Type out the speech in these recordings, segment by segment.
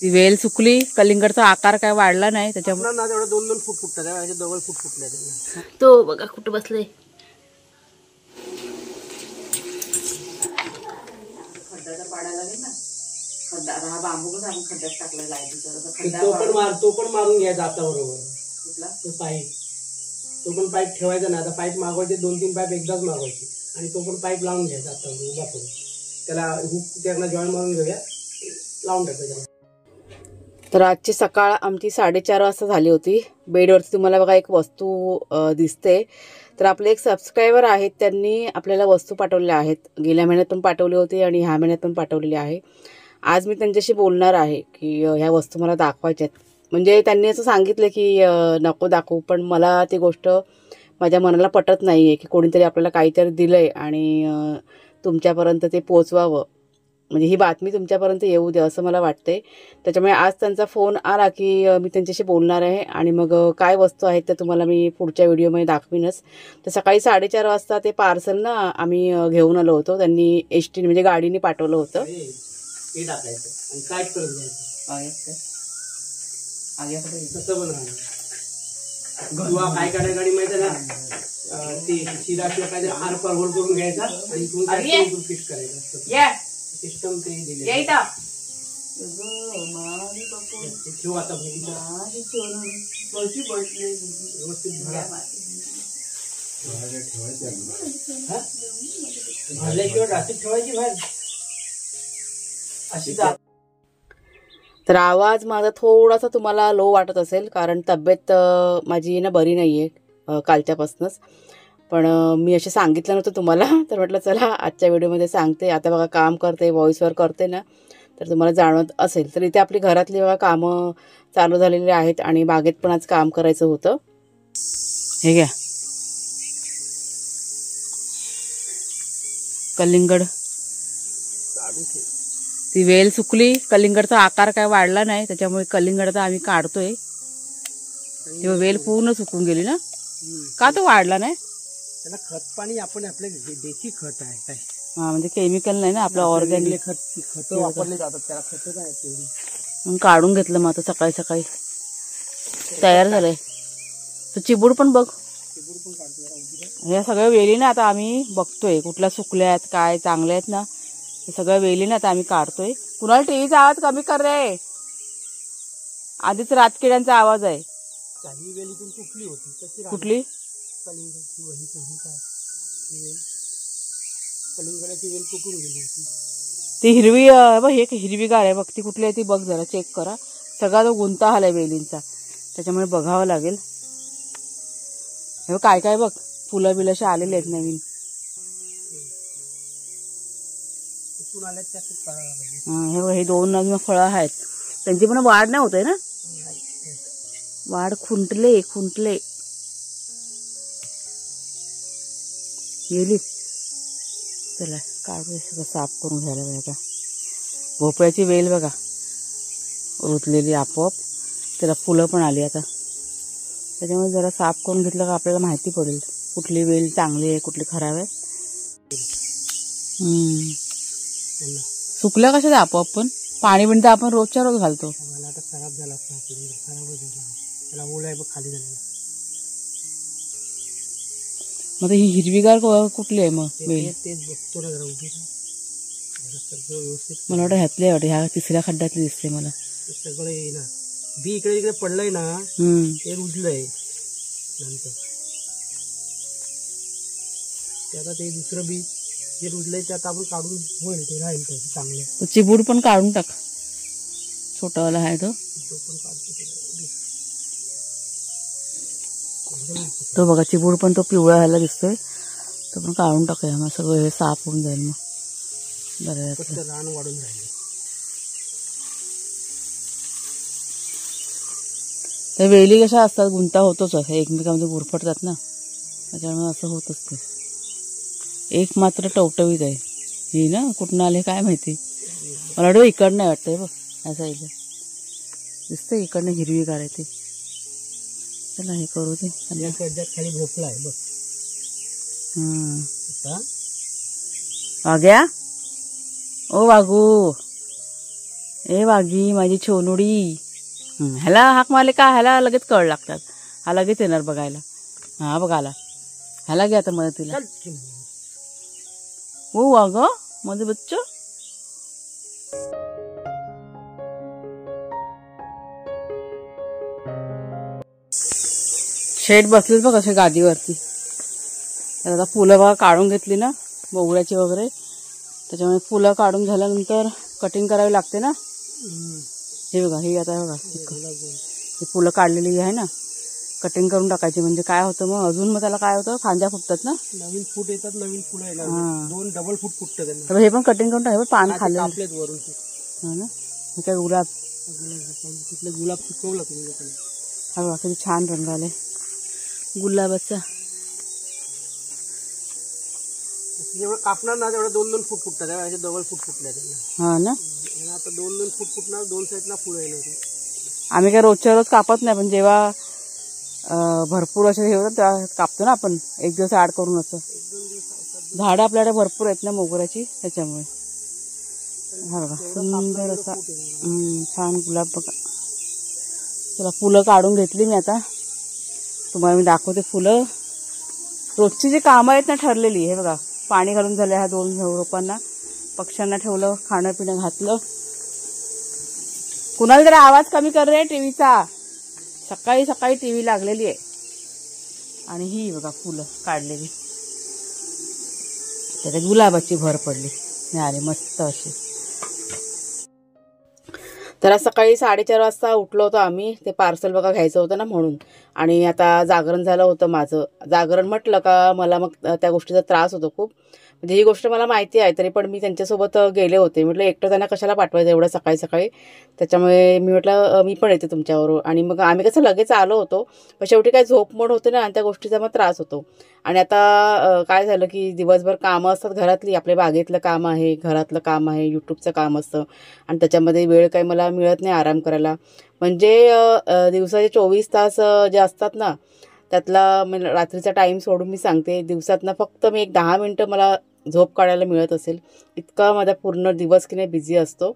ती वेल सुकली, कलिंगडचा आकार काय वाढला नाही त्याच्यामुळे ना तेवढं 2-2 फूट फुटतात, डबल फूट फुटले तो बघा कुठं बसले. खड्डा तर पाडायला लागेल ना. खड्डा हा बांबू कसं आपण खड्ड्यात टाकलेला आहे तो पण मारून घ्यायचा आता बरोबर. कुठला तो पाईप, तो पण पाईप ठेवायचा ना. आता पाईप मागवायचे 2-3 पाईप एकदाच मागवायचे आणि तो पण पाईप लावून घ्यायचा आता उभा करून. त्याला हुक त्यांना जॉईन मारून घेऊया, लावून टाकायचा. तर आजची सकाळ आमची 4:30 वाजता झाली होती. बेडवरती तुम्हाला बघा एक वस्तू दिसते. तर आपले एक सबस्क्रायबर आहेत, त्यांनी आपल्याला वस्तू पाठवल्या आहेत. गेल्या महिन्यात पण पाठवली होती आणि ह्या महिन्यात पण पाठवलेली आहे. आज मी त्यांच्याशी बोलणार आहे की ह्या वस्तू मला दाखवायच्या आहेत. म्हणजे त्यांनी असं सांगितलं की नको दाखवू, पण मला ती गोष्ट माझ्या मनाला पटत नाही आहे की कोणीतरी आपल्याला काहीतरी दिलं आहे आणि तुमच्यापर्यंत ते पोचवावं, म्हणजे ही बातमी तुमच्यापर्यंत येऊ दे असं मला वाटते. त्याच्यामुळे आज त्यांचा फोन आला की मी त्यांच्याशी बोलणार आहे आणि मग काय वस्तू आहेत त्या तुम्हाला मी पुढच्या व्हिडिओमध्ये दाखवीनच. तर सकाळी 4:30 वाजता ते पार्सल ना आम्ही घेऊन आलो होतो. त्यांनी एसटी म्हणजे गाडीने पाठवलं होतं. हे टाकायचं आणि काय करत जायचं कसं पण किंवा काय करायचं गाडी माहिती ना, ती शिरा किंवा काय हार परवड करून घ्यायचा आणि फिक्स करायचं सिस्टम ते दिले. ठेव आता भाजल्याशिवाय रात्री ठेवायची बाहेर अशी. तर आवाज माझा थोडासा तुम्हाला लो वाटत असेल कारण तब्येत माझी ना बरी नाही आहे कालच्यापासूनच. पण मी असे सांगितलं नव्हतं तुम्हाला, तर म्हटलं चला आजच्या व्हिडिओमध्ये सांगते. आता बघा काम करते, व्हॉईसवर करते ना, तर तुम्हाला जाणवत असेल. तर इथे आपली घरातली बघा कामं चालू झालेली आहेत आणि बागेत पण आज काम करायचं होतं. हे घ्या कलिंगड. ती वेल सुकली, कलिंगडचा आकार काय वाढला नाही त्याच्यामुळे कलिंगडचा आम्ही काढतोय. तेव्हा वेल पूर्ण सुकून गेली ना, का तो वाढला नाही? त्याला खत पाणी आपण आपले देशी खत आहे काय, म्हणजे केमिकल नाही ना, आपलं ऑर्गॅनिक खत वापरले जातात. त्याला खत काय तेवढी काढून घेतलं. मग आता सकाळी सकाळी तयार झालंय. तर चिबूड पण बघ, हे सगळं वेली ना आता आम्ही बघतोय कुठल्या सुकल्या आहेत काय चांगल्या आहेत ना, हे सगळं वेली ना आता आम्ही काढतोय. कुणाला टीव्हीचा आवाज कमी कर रे, आधीच रातकिड्यांचा आवाज आहे. काही वेलीतून कुठली होती कुठली कलिंगडची वही काय कलिंगडाची वेल तुटून गेली होती. ती हिरवी बघ, एक हिरवीगार आहे बघ, ती कुठली आहे ती बघ जरा चेक करा. सगळा तो गुंता आलाय वेलींचा, त्याच्यामुळे बघावं लागेल. हे काय काय बघ फुलं बिलं असे आलेले आहेत नवीन. हे बघ, हे 2 नवीन फळं आहेत, त्यांची पण वाढ नाही होत आहे ना, वाढ खुंटले गेली. चला काढू, सगळं साफ करून घ्यायला पाहिजे. भोपळ्याची वेल बघा रुतलेली आपोआप, त्याला फुलं पण आली आता. त्याच्यामुळे जरा साफ करून घेतलं का आपल्याला माहिती पडेल कुठली वेल चांगली आहे कुठली खराब आहे. सुकल्या कशा आपोआप, पण पाणी बिण तर आपण रोजच्या रोज घालतो. आता खराब झाला, खराब झाला, त्याला ओला आहे खाली झालेला. मग ही हिरवीगार कुठली आहे मग वेल? तेच बघतो ना जरा उभी व्यवस्थित. मला वाटतं ह्यातले वाटतं, ह्या 3ऱ्या खड्ड्यातले दिसते मला. सगळं ये ना बी इकडे इकडे पडलंय ना, ते रुजलंय. नंतर ते आता ते दुसरं बी जे रुजलंय ते आता आपण काढून होईल, ते राहील चांगलं. तो चिबूड पण काढून टाक, छोटावाला आहे तो पण काढतो. तो बघा चिबूड पण तो पिवळा व्हायला दिसतोय, तो पण काढून टाकूया. मग सगळं हे साफ होऊन जाईल. मग बरं रान वाढून राहिले. त्या वेली कशा असतात, गुंता होतोच, एकमेकांमध्ये गुरफटतात ना, त्याच्यामुळे असं होत असते. एक मात्र टवटवीत आहे ही ना, कुठून आले काय माहिती. मला वाटतं इकडनं नाही वाटतंय बघ, या साईडला दिसतंय, इकडनं हिरवीगार आहे ते. चला हे करू दे. खाली भोपळा आहे बघ. आ गया ओ वाघू, ए वाघी माझी छोनुडी. ह्याला हाक मारले का ह्याला लगेच कळ लागतात. हा लगेच येणार बघायला. हा बघ आला. ह्याला घे आता मदतीला. ओ वाघ माझं बच्च. शेठ बसलेत बघ अशा गादीवरती. तर आता फुलं बघा काढून घेतली ना मोगऱ्याची वगैरे, त्याच्यामुळे फुलं काढून झाल्यानंतर कटिंग करावी लागते ना. हे बघा हे आता बघा ही फुलं काढलेली आहे ना, कटिंग करून टाकायची. म्हणजे काय होतं मग अजून मग त्याला काय होतं, फांद्या फुटतात ना, नवीन फूट येतात, नवीन फुलं येतात. 2 डबल फूट फुटतं त्यांना. तर हे पण कटिंग करून टाकायचं. पान खाल्लं वरून हो ना. हे काय गुलाब, तिथलं गुलाब सुकवलं तुम्ही. हा बघा किती छान रंग आले गुलाबाचा. जेवढं कापणार ना तेवढं 2-2 फूट फुटतात. असे डबल फूट फुटले त्यांना. हा ना. आता 2-2 फूट फुटणार, 2 साईडला फुलं येणार. आम्ही काय रोजच्या रोज कापत नाही, पण जेव्हा भरपूर असे हे होतं तेव्हा कापतो ना आपण, एक दिवस ऍड करून. असं झाडं आपल्याकडे भरपूर आहेत ना मोगऱ्याची, त्याच्यामुळे. हा बघा सुंदर असा छान गुलाब बघा. चला फुलं काढून घेतली मी. आता तुम्हाला मी दाखवते फुलं. रोजची जी कामं आहेत ना ठरलेली. हे बघा पाणी घालून झालं ह्या 2 रोपांना, पक्ष्यांना ठेवलं, खाणं पिणं घातलं. कुणाला जरा आवाज कमी कर रे टीव्हीचा. सकाळी सकाळी टीव्ही लागलेली आहे. आणि ही बघा फुलं काढलेली, त्याच्यात गुलाबाची भर पडली. अरे मस्त अशी. तर आज सकाळी 4:30 वाजता उठलो होतो आम्ही. ते पार्सल बघा घ्यायचं होतं ना म्हणून. आणि आता जागरण झालं होतं माझं. जागरण म्हटलं का मला मग त्या गोष्टीचा त्रास होतो खूप. म्हणजे ही गोष्ट मला माहिती आहे, तरी पण मी त्यांच्यासोबत गेले होते. म्हटलं एकटं त्यांना कशाला पाठवायचं एवढं सकाळी सकाळी. त्याच्यामुळे मी म्हटलं मी पण येते तुमच्याबरोबर. आणि मग आम्ही कसं लगेच आलो होतो, पण शेवटी काय झोपमोड होते ना, आणि त्या गोष्टीचा मग त्रास होतो. आणि आता काय झालं की दिवसभर कामं असतात घरातली. आपल्या बागेतलं काम आहे, घरातलं काम आहे, यूट्यूबचं काम असतं, आणि त्याच्यामध्ये वेळ काही मला मिळत नाही आराम करायला. म्हणजे दिवसाचे 24 तास जे असतात ना, त्यातला रात्रीचा टाईम सोडून मी सांगते, दिवसातनं फक्त मी एक 10 मिनटं मला झोप काढायला मिळत असेल. इतका माझा पूर्ण दिवस की नाही बिझी असतो.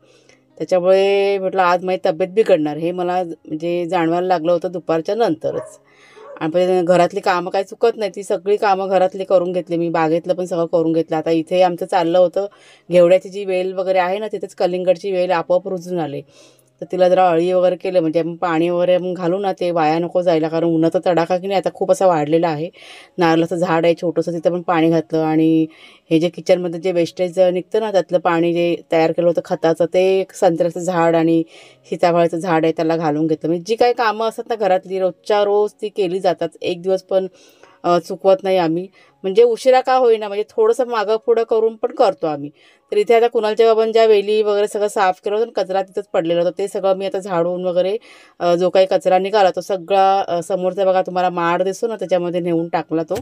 त्याच्यामुळे म्हटलं आज माझी तब्येत बिघडणार हे मला म्हणजे जाणवायला लागलं होतं दुपारच्या नंतरच. आणि घरातली कामं काही चुकत नाही, ती सगळी कामं घरातली करून घेतली मी. बागेतलं पण सगळं करून घेतलं. आता इथे आमचं चाललं होतं घेवड्याची जी वेल वगैरे आहे ना, तिथेच कलिंगडची वेल आपोआप रुजून आले. तर तिला जरा अळी वगैरे केलं, म्हणजे पाणी वगैरे मग घालू ना, ते वाया नको जायला. कारण उन्हाचा तडाखा की नाही आता खूप असा वाढलेला आहे. नारळाचं झाड आहे छोटंसं, तिथं पण पाणी घातलं. आणि हे जे किचनमध्ये जे वेस्टेज निघतं ना, त्यातलं पाणी जे तयार केलं होतं खताचं, ते संत्र्याचं झाड आणि सीताफळाचं झाड आहे त्याला घालून घेतलं. म्हणजे जी काही कामं असतात ना घरातली रोजच्या रोज ती केली जातात. एक दिवस पण चुकवत नाही आम्ही. म्हणजे उशिरा का होईना, म्हणजे थोडंसं मागं पुढं करून पण करतो आम्ही. तर इथे आता कुणालच्या बाबांच्या वेली वगैरे सगळं साफ केलं होतं, कचरा तिथंच पडलेला होता. ते सगळं मी आता झाडून वगैरे जो काही कचरा निघाला तो सगळा समोरचा बघा तुम्हाला माड दिसतो ना, त्याच्यामध्ये नेऊन टाकला तो.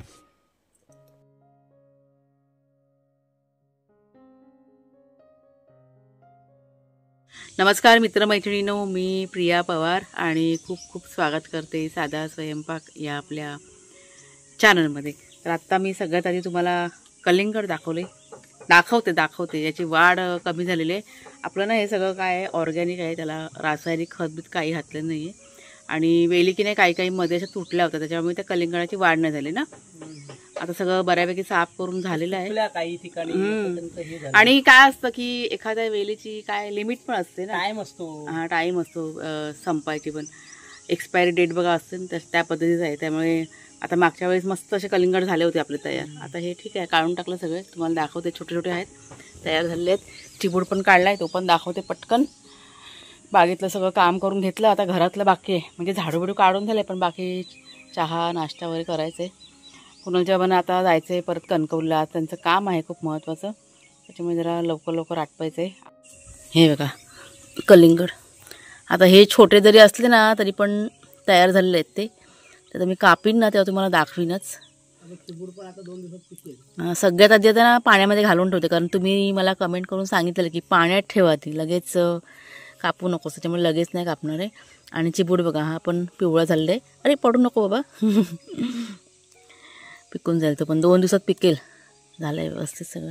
नमस्कार मित्रमैत्रिणींनो, मी प्रिया पवार आणि खूप खूप स्वागत करते साधा स्वयंपाक या आपल्या चॅनलमध्ये. तर आत्ता मी सगळ्यात आधी तुम्हाला कलिंगड दाखवते. याची वाढ कमी झालेली आहे. आपलं ना हे सगळं काय आहे ऑर्गॅनिक आहे, त्याला रासायनिक खतबीत काही घातलं नाही आहे. आणि वेली की नाही काही मध्ये अशा तुटल्या होत्या, त्याच्यामुळे त्या कलिंगडाची वाढ नाही झाली ना. आता सगळं बऱ्यापैकी साफ करून झालेलं आहे काही ठिकाणी. आणि काय असतं की एखाद्या वेलीची काय लिमिट पण असते ना, टाइम असतो. हा टाईम असतो संपायची, पण एक्सपायरी डेट बघा असते ना, त्या पद्धतीचं आहे. त्यामुळे आता मागच्या वेळेस मस्त असे कलिंगड झाले होते आपले तयार. आता हे ठीक आहे, काढून टाकलं सगळे. तुम्हाला दाखवते, छोटे छोटे आहेत तयार झालेले आहेत. चिबूड पण काढलाय, तो पण दाखवते पटकन. बागेतलं सगळं काम करून घेतलं, आता घरातलं बाकी आहे. म्हणजे झाडू बिडू काढून झाले, पण बाकी चहा नाश्ता वगैरे करायचं आहे. कुणालच्या बाबांना आता जायचं आहे परत कणकवलीला, त्यांचं काम आहे खूप महत्त्वाचं, त्याच्यामुळे जरा लवकर लवकर आटपायचं आहे. हे बघा कलिंगड. आता हे छोटे जरी असले ना तरी पण तयार झालेले आहेत ते. तर मी कापीन ना तेव्हा तुम्हाला दाखवीनच. सगळ्यात आधी आता ना पाण्यामध्ये घालून ठेवते, कारण तुम्ही मला कमेंट करून सांगितलं की पाण्यात ठेवा, ती लगेच कापू नकोस, त्याच्यामुळे लगेच नाही कापणार आहे. आणि चिबूड बघा हा पण पिवळा झालेला आहे. अरे पडू नको बाबा पिकून जाईल तो, पण 2 दिवसात पिकेल. झालं आहे व्यवस्थित सगळं.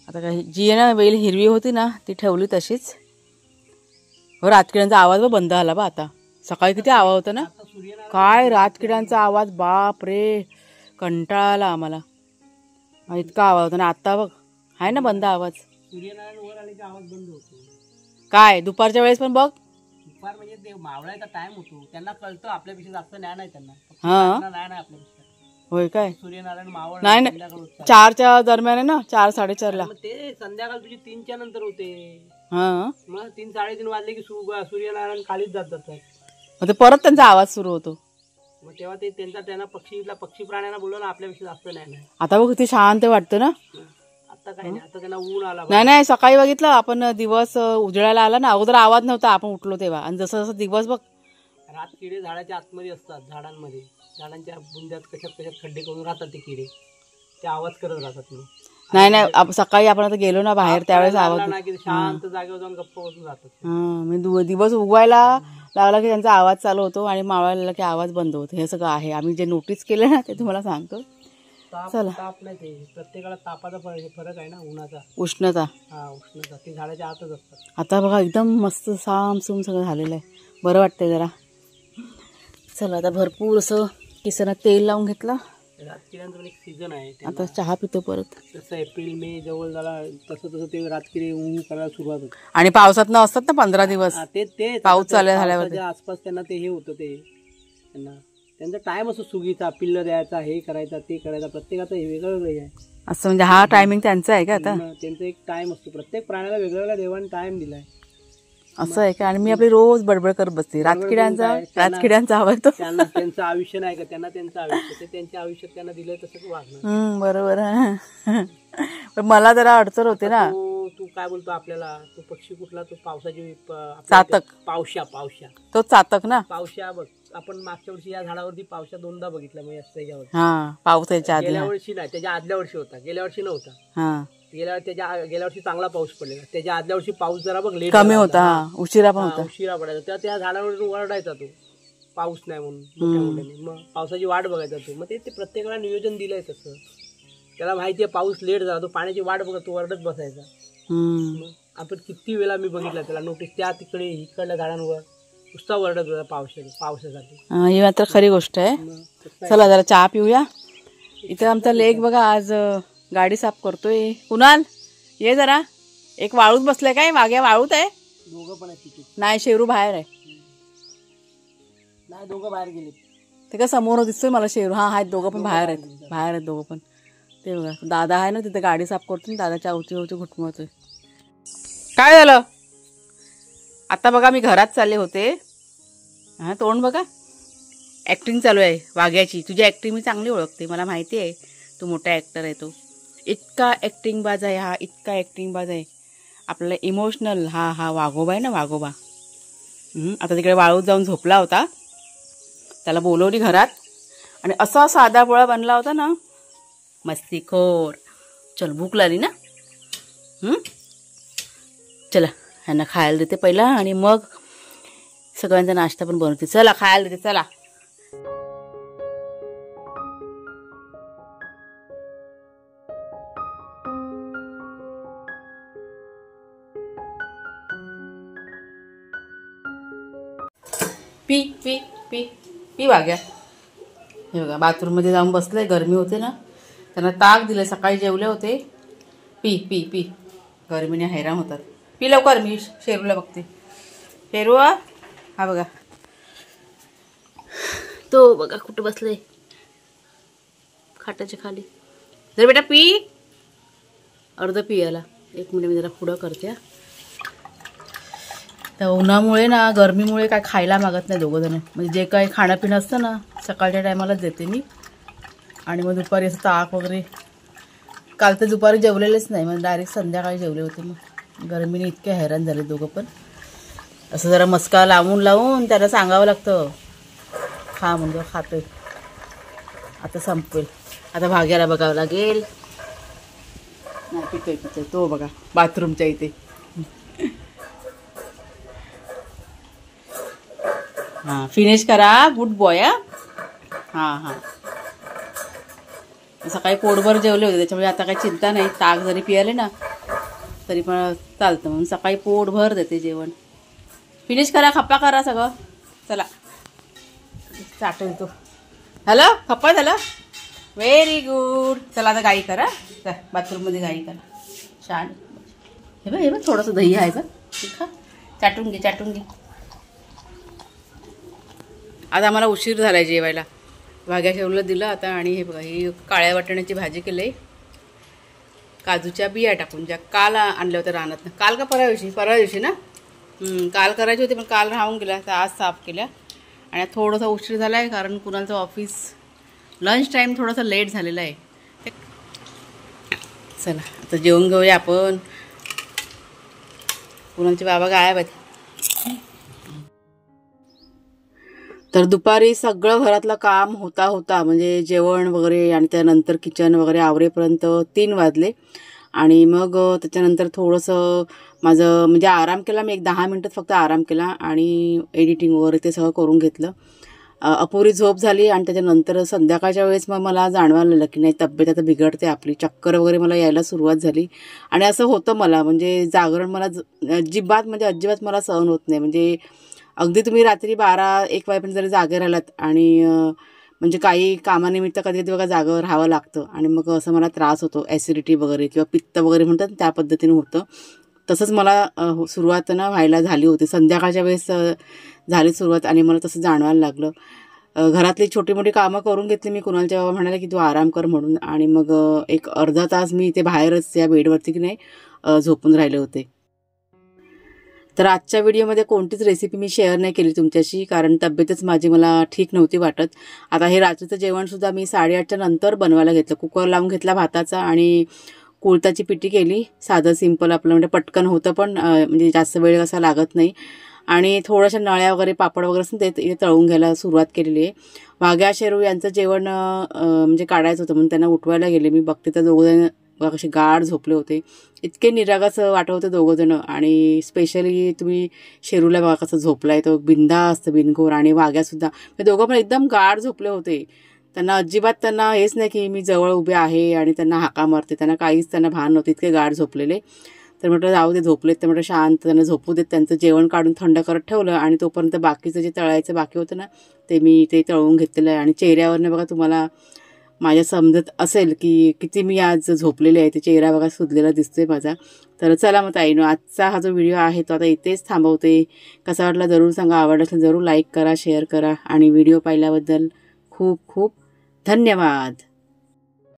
आता काय जी आहे ना वेल हिरवी होती ना ती ठेवली तशीच. हो रातकिड्यांचा आवाज बघ बंद झाला बा आता. सकाळी किती आवाज होता ना काय रातकिड्यांचा आवाज, बाप रे कंटाळा आला आम्हाला. इतका आवाज होता ना. आता बघ आहे ना बंद आवाज. सूर्यनारायण वर आले की आवाज बंद होतो. काय दुपारच्या वेळेस पण बघ. दुपार म्हणजे ते मावळायचा टाइम होतो. त्यांना कळतं आपल्यापेक्षा जास्त ज्ञान आहे त्यांना. हा ज्ञान आहे आपल्यापेक्षा. होय काय. सूर्यनारायण मावळ नाही नाही 4च्या दरम्यान आहे ना 4-4:30ला. ते संध्याकाळ तुझी 3च्या नंतर होते. हा मग 3-3:30 वाजले की सूर्यनारायण खालीच जातात. मग ते परत त्यांचा आवाज सुरू होतो. मग तेव्हा ते त्यांना पक्षी प्राण्यांना बोलवलं आपल्यापेक्षा जास्त नाही. आता बघ किती शांत वाटतं ना. आता काय नाही. आता त्यांना ऊन आला. नाही सकाळी बघितलं आपण दिवस उजळायला आला ना. अगोदर आवाज नव्हता आपण उठलो तेव्हा. आणि जसं जसं दिवस बघ. रात किडे झाडाच्या आतमध्ये असतात. झाडांमध्ये झाडांच्या बुंद्यात कशात खड्डे करून राहतात ते किडे. ते आवाज करत राहतात. नाही सकाळी आपण आता गेलो ना बाहेर त्यावेळेस आवाज ना की शांत जागेवर जाऊन गप्प बसून राहतात. हा दिवस उगवायला लागला की त्यांचा आवाज चालू होतो आणि मावळायला लागला की आवाज बंद होतो. हे सगळं आहे. आम्ही जे नोटीस केलं ना ते तुम्हाला सांगतो. चला. ताप नाही ते प्रत्येकाला तापाचा फरक आहे ना. उन्हाचा उष्णता. हा उष्णता ते झाडाच्या आतच असतात. आता बघा एकदम मस्त सामसूम सगळं झालेलं आहे. बरं वाटतंय जरा. चला आता भरपूर असं केसांना तेल लावून घेतला. रातकिड्यांचा एक सीझन आहे. आता चहा पितो परत. जसं एप्रिल मे जवळ झाला तसं ते रातकिडे ऊन करायला सुरुवात होते. आणि पावसात ना असतात ना 15 दिवस ते पाऊस चालू झाल्यावर आसपास त्यांना ते हे होतं. ते त्यांचा टाइम असतो सुगीचा. पिल्ल द्यायचा, हे करायचा, ते करायचा. प्रत्येकाचं हे वेगळं वेगळं आहे. असं म्हणजे हा टायमिंग त्यांचा आहे का आता. त्यांचा एक टाइम असतो. प्रत्येक प्राण्याला वेगवेगळ्या देवाने टाइम दिलाय. असं आहे का. आणि मी आपली रोज बडबड करत बसते. रातकिड्यांचा आवाज तो. त्यांना त्यांचं आयुष्य नाही का. त्यांना त्यांचं आयुष्य ते त्यांच्या आयुष्यात त्यांना दिलंय तसं वागणं. बरोबर. पण मला जरा अडचण होते ना. तू काय बोलतो आपल्याला तो पक्षी कुठला तो पावसाची चातक. पावशा तो चातक ना. पावशा बघ. आपण मागच्या वर्षी या झाडावरती पावशा 2दा बघितला. म्हणजे त्याच्यावर पावसाच्या आधी. गेल्या वर्षी नाही त्याच्या आदल्या वर्षी होता. गेल्या वर्षी नव्हता. गेल्या वर्षी चांगला पाऊस पडलेला. त्याच्या आदल्या वर्षी पाऊस जरा बघ लेट कमी होता. उशिरा पण होता. उशिरा पडायचा. त्या झाडावर ओरडायचा तो पाऊस नाही म्हणून. मग पावसाची वाट बघायचा तो. मग ते प्रत्येकाला नियोजन दिलंय तसं. त्याला माहितीये पाऊस लेट झाला. तो पाण्याची वाट बघत तो ओरडत बसायचा. आपण किती वेळा मी बघितला त्याला नोटीस. त्या तिकडे इकडल्या झाडांवर नुसता ओरडत होता पावसासाठी. ही मात्र खरी गोष्ट आहे. चला जरा चहा पिऊया. इथे आमचा लेक बघा आज गाडी साफ करतोय. कुणाल ये जरा. एक वाळूत बसलाय काय. मागे वाळूत आहे. दोघं पण आहेत तिथे. नाही शेरू बाहेर आहे. नाही दोघं बाहेर गेले. ते का समोर दिसतोय मला शेरू. आहेत दोघं पण बाहेर आहेत दोघं पण. ते बघा दादा आहे ना तिथे गाडी साफ करतोय. दादाच्या अवती घुटमळतोय. काय झालं आता बघा मी घरात चालले होते. तोंड बघा. ऍक्टिंग चालू आहे वाघ्याची. तुझी ऍक्टिंग मी चांगली ओळखते. मला माहिती आहे तू मोठा ऍक्टर आहे. तो इतका ऍक्टिंग बाज आहे. इतका ऍक्टिंग बाज आहे. आपल्याला इमोशनल हा वाघोबा आहे ना वाघोबा. आता तिकडे वाळूत जाऊन झोपला होता. त्याला बोलवली घरात आणि असा साधा पोळा बनला होता ना. मस्तीखोर. चल भूक लागली ना. चला ह्यांना खायला देते पहिला आणि मग सगळ्यांचा नाश्ता पण बनवते. चला खायला देते. चला पी पी पी पी वाग्या. हे बघा बाथरूममध्ये जाऊन बसले. गरमी होते ना. त्यांना ताक दिलं. सकाळी जेवले होते. P P P. गरमीने हैराण होतात. पी लवकर. मी शेरूला बघते. शेरू हा बघा. तो बघा कुठं बसले खाटाच्या खाली. जर बेटा पी. अर्ध पियाला. एक मिनिट मी जरा पुढं करते. तर उन्हामुळे ना गरमीमुळे काय खायला मागत नाही दोघं जण. म्हणजे जे काही खाणं पिणं असतं ना सकाळच्या टायमालाच देते मी. आणि मग दुपारी असं ताक वगैरे. काल तर दुपारी जेवलेलेच नाही. मग डायरेक्ट संध्याकाळी जेवले होते. मग गरमीने इतके हैराण झाले दोघं पण. असं जरा मस्का लावून त्याला सांगावं लागतं खा म्हणजे खातोय. आता संपवेल. आता भाग्याला बघावं लागेल. नाही पितोय तो बघा बाथरूमच्या इथे. फिनिश करा. Good boy. सकाळी पोटभर जेवले होते त्याच्यामुळे आता काही चिंता नाही. ताक जरी पियाले ना तरी पण चालतं. म्हणून सकाळी पोटभर देते जेवण. फिनिश करा, खप्पा करा सगळं. चला चाटून तो झालं, खप्पा झालं. Very good. चला आता गाई करा, बाथरूममध्ये गाई करा. छान. हे बघ थोडंसं दही आहे का, ठीक आहे. चाटून घे, चाटून घे. आज आम्हाला उशीर झाला आहे जेवायला. भाग्या शेवला दिलं आता. आणि हे बघा, ही काळ्या वाटाण्याची भाजी केली आहे काजूच्या बिया टाकून, ज्या काल आणल्या होत्या रानात. काल का परवा दिवशी ना. काल करायची होती पण काल राहून गेल्या, तर आज साफ केल्या. आणि थोडासा उशीर झाला आहे कारण कुणालचं ऑफिस लंच टाईम थोडासा लेट झालेला आहे. चला आता जेवण घेऊया आपण. कुणालचे बाबा गायब आहेत. तर दुपारी सगळं घरातलं काम होता म्हणजे जेवण वगैरे आणि त्यानंतर किचन वगैरे आवरेपर्यंत 3 वाजले. आणि मग त्याच्यानंतर थोडंसं माझं म्हणजे आराम केला मी. एक 10 मिनटात फक्त आराम केला आणि एडिटिंग वगैरे ते सगळं करून घेतलं. अपुरी झोप झाली. आणि त्याच्यानंतर संध्याकाळच्या वेळेस मग मला जाणवायला लागलं की नाही, तब्येत आता बिघडते आपली. चक्कर वगैरे मला यायला सुरुवात झाली. आणि असं होतं मला, म्हणजे जागरण मला अजिबात मला सहन होत नाही. म्हणजे अगदी तुम्ही रात्री 12-1 वाजेपर्यंत जरी जागे राहिलात आणि म्हणजे काही कामानिमित्त कधी कधी बघा जागं राहावं लागतं. आणि मग असं मला त्रास होतो, ॲसिडिटी वगैरे किंवा पित्त वगैरे म्हणतात त्या पद्धतीने होतं. तसंच मला सुरुवात ना व्हायला झाली होती. संध्याकाळच्या वेळेस झाली सुरुवात आणि मला तसं जाणवायला लागलं. घरातली छोटी मोठी कामं करून घेतली मी. कुणालच्या बाबा म्हणाले की तू आराम कर म्हणून. आणि मग एक अर्धा तास मी इथे बाहेरच या बेडवरती की नाही झोपून राहिले होते. तर आजच्या व्हिडिओमध्ये कोणतीच रेसिपी मी शेअर नाही केली तुमच्याशी, कारण तब्येतच माझी मला ठीक नव्हती वाटत. आता हे रात्रीचं जेवणसुद्धा मी 8:30च्या नंतर बनवायला घेतलं. कुकर लावून घेतला भाताचा आणि कुळथाची पिठी केली. साधं सिंपल आपलं, म्हणजे पटकन होतं पण म्हणजे जास्त वेळ कसा लागत नाही. आणि थोड्याशा नळ्या वगैरे पापड वगैरे असं ते तळून घ्यायला सुरुवात केलेली आहे. वाघ्या शेरू यांचं जेवण म्हणजे काढायचं होतं म्हणून त्यांना उठवायला गेले. मी बघते तर दोघंजण बघा कसे गाढ झोपले होते. इतके निरागस वाटत होते दोघंजणं. आणि स्पेशली तुम्ही शेरूला बघा कसं झोपला आहे तो, बिंदास्त बिनघोर. आणि वाघ्यासुद्धा, हे दोघं पण एकदम गाढ झोपले होते. त्यांना हेच नाही की मी जवळ उभे आहे आणि त्यांना हाका मारते. त्यांना भान नव्हते, इतके गाढ झोपलेले. तर म्हटलं जाऊ दे, झोपलेत तर म्हटलं शांत त्यांना झोपू देत. त्यांचं जेवण काढून थंड करत ठेवलं. आणि तोपर्यंत बाकीचं जे तळायचं बाकी होतं ना, ते मी ते तळून घेतलेलं आहे. आणि चेहऱ्यावरनं बघा तुम्हाला माझ्या समजत असेल की किती मी आज झोपलेले आहे. ते चेहरा बघा सुजलेला दिसतोय माझा. तर चला मग ताईनो, आजचा हा जो व्हिडिओ आहे तो आता इथेच थांबवते. कसा वाटला जरूर सांगा. आवडला असेल जरूर लाईक करा, शेअर करा. आणि व्हिडिओ पाहिल्याबद्दल खूप खूप धन्यवाद.